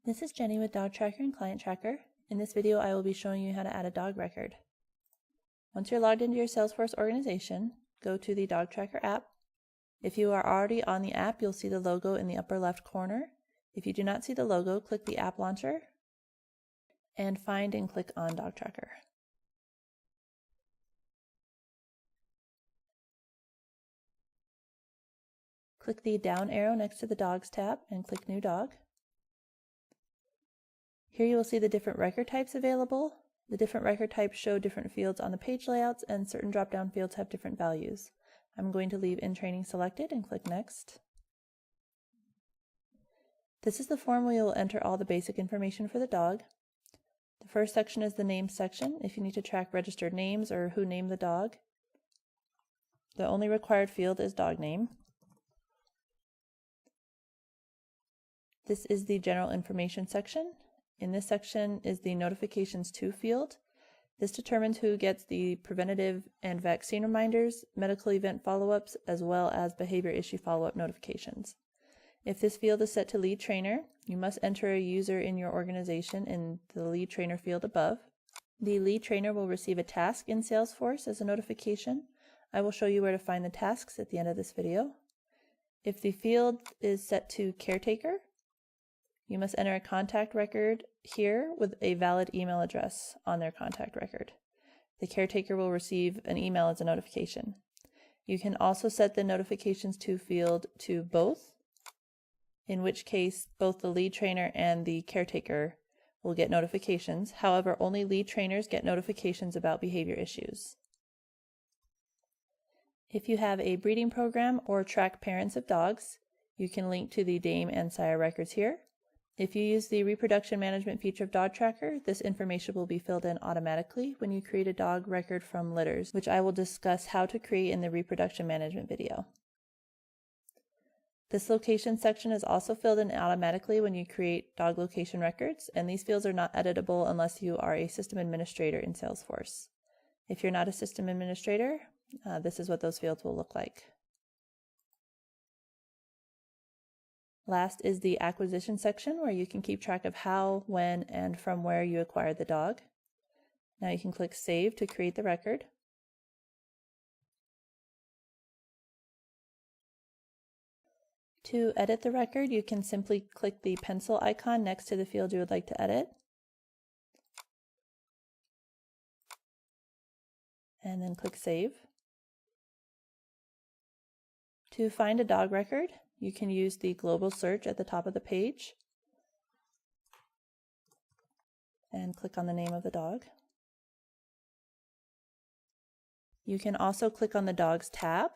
This is Jenny with Dog Tracker and Client Tracker. In this video, I will be showing you how to add a dog record. Once you're logged into your Salesforce organization, go to the Dog Tracker app. If you are already on the app, you'll see the logo in the upper left corner. If you do not see the logo, click the app launcher and find and click on Dog Tracker. Click the down arrow next to the Dogs tab and click New Dog. Here you will see the different record types available. The different record types show different fields on the page layouts, and certain drop-down fields have different values. I'm going to leave In Training selected and click Next. This is the form where you'll enter all the basic information for the dog. The first section is the Names section, if you need to track registered names or who named the dog. The only required field is dog name. This is the General Information section. In this section is the Notifications To field. This determines who gets the preventative and vaccine reminders, medical event follow-ups, as well as behavior issue follow-up notifications. If this field is set to lead trainer, you must enter a user in your organization in the lead trainer field above. The lead trainer will receive a task in Salesforce as a notification. I will show you where to find the tasks at the end of this video. If the field is set to caretaker, you must enter a contact record here with a valid email address on their contact record. The caretaker will receive an email as a notification. You can also set the Notifications To field to both, in which case both the lead trainer and the caretaker will get notifications. However, only lead trainers get notifications about behavior issues. If you have a breeding program or track parents of dogs, you can link to the dam and sire records here. If you use the reproduction management feature of Dog Tracker, this information will be filled in automatically when you create a dog record from litters, which I will discuss how to create in the reproduction management video. This location section is also filled in automatically when you create dog location records, and these fields are not editable unless you are a system administrator in Salesforce. If you're not a system administrator, this is what those fields will look like. Last is the acquisition section, where you can keep track of how, when, and from where you acquired the dog. Now you can click Save to create the record. To edit the record, you can simply click the pencil icon next to the field you would like to edit, and then click Save. To find a dog record, you can use the global search at the top of the page and click on the name of the dog. You can also click on the Dogs tab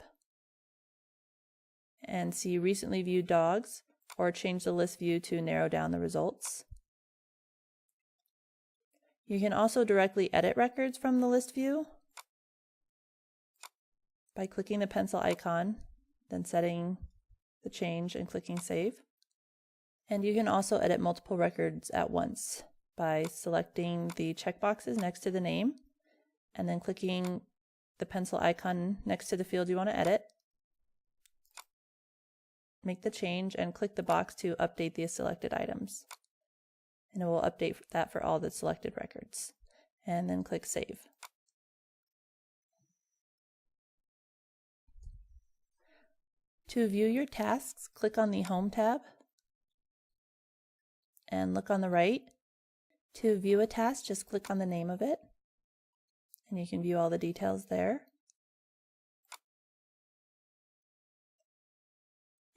and see recently viewed dogs, or change the list view to narrow down the results. You can also directly edit records from the list view by clicking the pencil icon, then setting the change and clicking Save. And you can also edit multiple records at once by selecting the checkboxes next to the name and then clicking the pencil icon next to the field you want to edit. Make the change and click the box to update the selected items. And it will update that for all the selected records. And then click Save. To view your tasks, click on the Home tab and look on the right. To view a task, just click on the name of it, and you can view all the details there.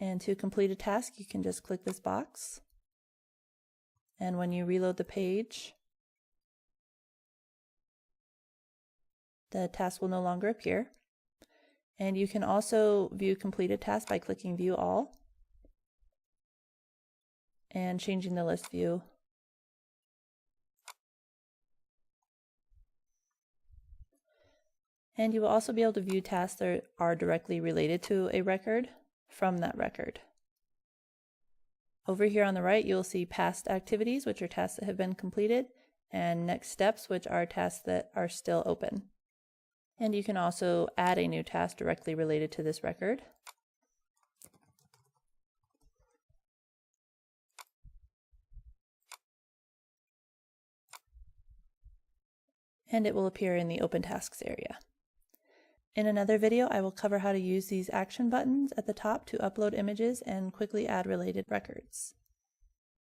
And to complete a task, you can just click this box, and when you reload the page, the task will no longer appear. And you can also view completed tasks by clicking View All and changing the list view. And you will also be able to view tasks that are directly related to a record from that record. Over here on the right, you'll see Past Activities, which are tasks that have been completed, and Next Steps, which are tasks that are still open. And you can also add a new task directly related to this record. and it will appear in the Open Tasks area. In another video, I will cover how to use these action buttons at the top to upload images and quickly add related records.